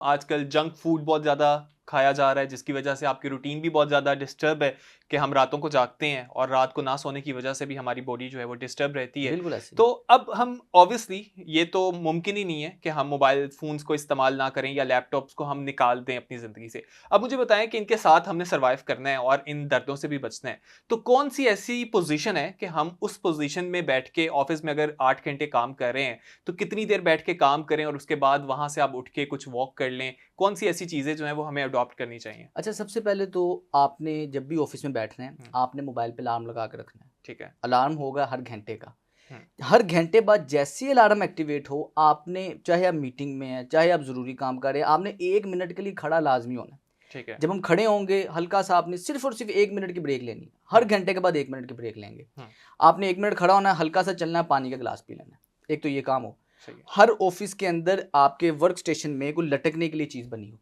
आजकल junk food बहुत ज़्यादा खाया जा रहा है, जिसकी वजह से आपकी रूटीन भी बहुत ज़्यादा डिस्टर्ब है कि हम रातों को जागते हैं और रात को ना सोने की वजह से भी हमारी बॉडी जो है वो डिस्टर्ब रहती है। बिल्कुल ऐसे ही। तो अब हम ऑब्वियसली ये तो मुमकिन ही नहीं है कि हम मोबाइल फ़ोन्स को इस्तेमाल ना करें या लैपटॉप्स को हम निकाल दें अपनी ज़िंदगी से। अब मुझे बताएँ कि इनके साथ हमने सर्वाइव करना है और इन दर्दों से भी बचना है। तो कौन-सी ऐसी पोज़ीशन है कि हम उस पोज़ीशन में बैठ के ऑफ़िस में अगर 8 घंटे काम कर रहे हैं, तो कितनी देर बैठ के काम करें और उसके बाद वहाँ से आप उठ के कुछ वॉक कर लें? कौन-सी ऐसी चीज़ें जो हैं वो हमें अडॉप्ट करनी चाहिए? अच्छा, सबसे पहले तो आपने जब भी ऑफ़िस में बैठना है, हुँ, आपने मोबाइल पे अलार्म लगा के रखना है। ठीक है। अलार्म होगा हर घंटे का। हुँ, हर घंटे बाद जैसे ही अलार्म एक्टिवेट हो, आपने चाहे आप मीटिंग में हैं, चाहे आप ज़रूरी काम कर रहे हैं, आपने 1 मिनट के लिए खड़ा लाज़मी होना है। ठीक है। जब हम खड़े होंगे, हल्का-सा आपने सिर्फ़ और सिर्फ़ 1 मिनट की ब्रेक लेनी है। हर हुँ, घंटे के बाद 1 मिनट की ब्रेक लेंगे। हुँ, आपने 1 मिनट खड़ा होना है, हल्का-सा चलना है, पानी का गिलास पी लेना है। एक तो ये काम हो। सही है। हर ऑफ़िस के अंदर आपके वर्क स्टेशन में कोई लटकने के लिए चीज़ बनी हो।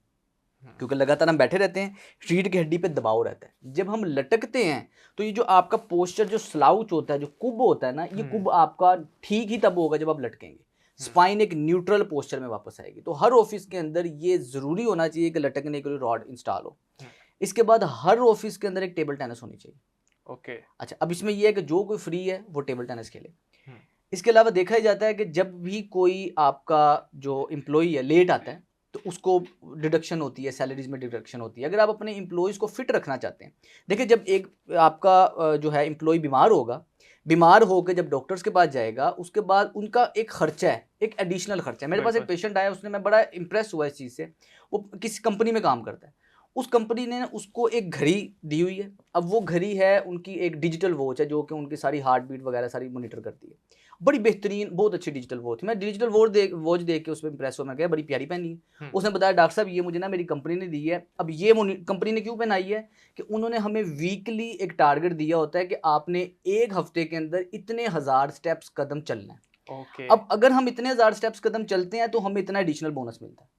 हुँ, क्योंकि लगातार हम बैठे रहते हैं, रीढ़ की हड्डी पे दबाव रहता है। जब हम लटकते हैं, तो ये जो आपका पोस्चर जो स्लाउच होता है, जो कुब होता है ना, ये हुँ, कुब आपका ठीक ही तब होगा जब आप लटकेंगे। हुँ, स्पाइन एक न्यूट्रल पोस्चर में वापस आएगी। तो हर ऑफिस के अंदर ये ज़रूरी होना चाहिए कि लटकने के लिए रॉड इंस्टॉल हो। हुँ, इसके बाद हर ऑफिस के अंदर एक टेबल टेनिस होनी चाहिए। ओके। अच्छा, अब इसमें ये है कि जो कोई फ्री है, वो टेबल टेनिस खेले। हुँ, इसके अलावा देखा ही जाता है कि जब भी कोई आपका जो एम्प्लॉयी है लेट आता है, तो उसको डिडक्शन होती है, सैलरीज़ में डिडक्शन होती है। अगर आप अपने एम्प्लॉइज़ को फिट रखना चाहते हैं, देखिए जब एक आपका जो है एम्प्लॉयी बीमार होगा, बीमार होके जब डॉक्टर्स के पास जाएगा, उसके बाद उनका एक खर्चा है, एक एडिशनल खर्चा है। मेरे पास एक बिल्कुल। पेशेंट आया, उसने मैं बड़ा इम्प्रेस हुआ इस चीज़ से, वो किसी कंपनी में काम करता है। उस कंपनी ने ना उसको एक घड़ी दी हुई है। अब वो घड़ी है, उनकी एक डिजिटल वॉच है, जो कि उनकी सारी हार्ट बीट वगैरह सारी मॉनिटर करती है। बड़ी बेहतरीन, बहुत अच्छी डिजिटल वॉच। मैं डिजिटल वॉच देख के उसपे इम्प्रेस हुआ। मैं कहा बड़ी प्यारी पहनी है। हुँ, उसने बताया डॉक्टर साहब ये मुझे ना मेरी कंपनी ने दी है। अब ये कंपनी ने क्यों पहनाई है कि उन्होंने हमें वीकली एक टारगेट दिया होता है कि आपने 1 हफ्ते के अंदर इतने हज़ार स्टेप्स कदम चलना है। ओके। अब अगर हम इतने हज़ार स्टेप्स कदम चलते हैं तो हमें इतना एडिशनल बोनस मिलता है।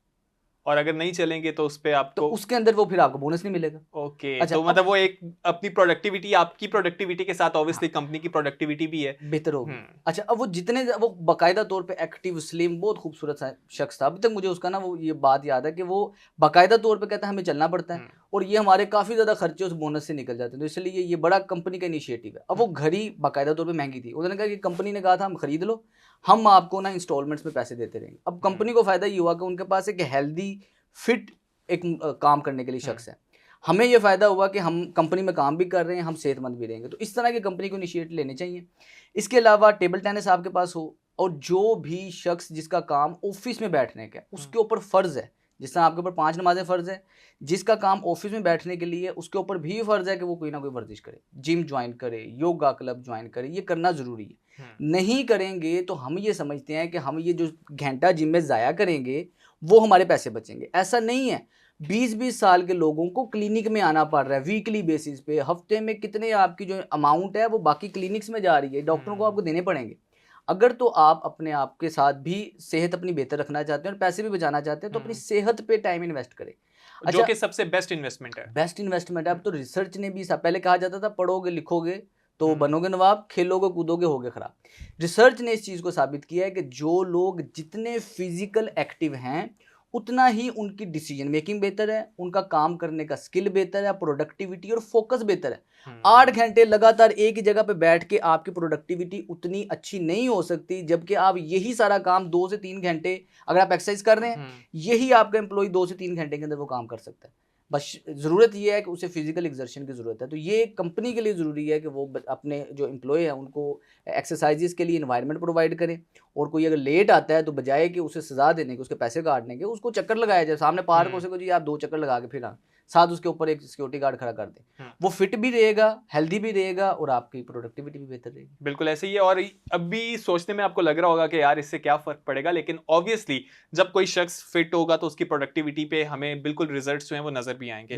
और अगर नहीं चलेंगे तो उसपे तो आपको उसके अंदर वो फिर आपको बोनस नहीं मिलेगा। ओके, अच्छा, तो अब मतलब वो एक अपनी प्रोडक्टिविटी आपकी प्रोडक्टिविटी के साथ ऑब्वियसली हाँ, कंपनी की प्रोडक्टिविटी भी है। बेहतर हुँ, होगी। अच्छा, अब वो जितने वो बाकायदा तौर पे एक्टिव, स्लिम, बहुत खूबसूरत सा शख्स था। अभी तक मुझे उसका ना वो ये बात याद है कि वो बाकायदा तौर पे कहता है हमें चलना पड़ता है हुँ, और ये हमारे काफ़ी ज़्यादा खर्चे उस बोनस से निकल जाते हैं। तो इसलिए ये बड़ा कंपनी का इनिशिएटिव है। अब हुँ, वो घड़ी बाकायदा तौर पे महँगी थी। उन्होंने कहा कि कंपनी ने कहा था हम खरीद लो, हम आपको ना इंस्टॉलमेंट्स में पैसे देते रहेंगे। अब हुँ, कंपनी को फ़ायदा ये हुआ कि उनके पास एक हेल्दी, फिट एक काम करने के लिए हुँ, शख्स है। हमें ये फ़ायदा हुआ कि हम कंपनी में काम भी कर रहे हैं, हम सेहतमंद भी रहेंगे। तो इस तरह की कंपनी को इनिशिएटिव लेने चाहिए। इसके अलावा टेबल टेनिस आपके पास हो और जो भी शख्स जिसका काम ऑफ़िस में बैठने का है, हुँ, उसके ऊपर फ़र्ज़ है। जिस तरह आपके ऊपर 5 नमाज़ें फ़र्ज़ है, जिसका काम ऑफ़िस में बैठने के लिए उसके ऊपर भी फ़र्ज़ है कि वो कोई ना कोई वर्जिश करे, जिम जॉइन करे, योगा क्लब जॉइन करे, ये करना ज़रूरी है। हुँ, नहीं करेंगे तो हम ये समझते हैं कि हम ये जो घंटा जिम में ज़ाया करेंगे, वो हमारे पैसे बचेंगे। ऐसा नहीं है। 20-20 साल के लोगों को क्लिनिक में आना पड़ रहा है वीकली बेसिस पे। हफ्ते में कितने आपकी जो अमाउंट है वो बाकी क्लिनिक्स में जा रही है, डॉक्टरों को हुँ, आपको देने पड़ेंगे। अगर तो आप अपने आप के साथ भी सेहत अपनी बेहतर रखना चाहते हैं और पैसे भी बचाना चाहते हैं तो अपनी हुँ, सेहत पे टाइम इन्वेस्ट करें। जो अच्छा, कि सबसे बेस्ट इन्वेस्टमेंट है। बेस्ट इन्वेस्टमेंट है। हुँ, अब तो रिसर्च ने भी पहले कहा जाता था पढ़ोगे लिखोगे तो हुँ, बनोगे नवाब, खेलोगे कूदोगे होगे खराब। रिसर्च ने इस चीज़ को साबित किया है कि जो लोग जितने फिजिकल एक्टिव हैं उतना ही उनकी डिसीजन मेकिंग बेहतर है, उनका काम करने का स्किल बेहतर है, प्रोडक्टिविटी और फोकस बेहतर है। हुँ, 8 घंटे लगातार एक ही जगह पे बैठ के आपकी प्रोडक्टिविटी उतनी अच्छी नहीं हो सकती, जबकि आप यही सारा काम 2 से 3 घंटे अगर आप एक्सरसाइज कर रहे हैं, हुँ, यही आपका एम्प्लॉयी 2 से 3 घंटे के अंदर वो काम कर सकता है। बस ज़रूरत ये है कि उसे फिज़िकल एक्सर्शन की ज़रूरत है। तो ये कंपनी के लिए ज़रूरी है कि वो अपने जो एम्प्लॉयी हैं उनको एक्सरसाइज़ेज़ के लिए एनवायरनमेंट प्रोवाइड करें और कोई अगर लेट आता है तो बजाय कि उसे सज़ा देने के, उसके पैसे काटने के, उसको चक्कर लगाया जाए। सामने पार्क हो हुँ, सके जी आप 2 चक्कर लगा के फिर आएँ। साथ उसके ऊपर एक सिक्योरिटी गार्ड खड़ा कर दें। हुँ। वो फिट भी रहेगा, हेल्दी भी रहेगा और आपकी प्रोडक्टिविटी भी बेहतर रहेगी। बिल्कुल ऐसे ही है और अब भी सोचने में आपको लग रहा होगा कि यार इससे क्या फ़र्क पड़ेगा, लेकिन ऑब्वियसली जब कोई शख्स फिट होगा तो उसकी प्रोडक्टिविटी पे हमें बिल्कुल रिज़ल्ट्स जो हैं वो नज़र भी आएँगे। बिल्कुल।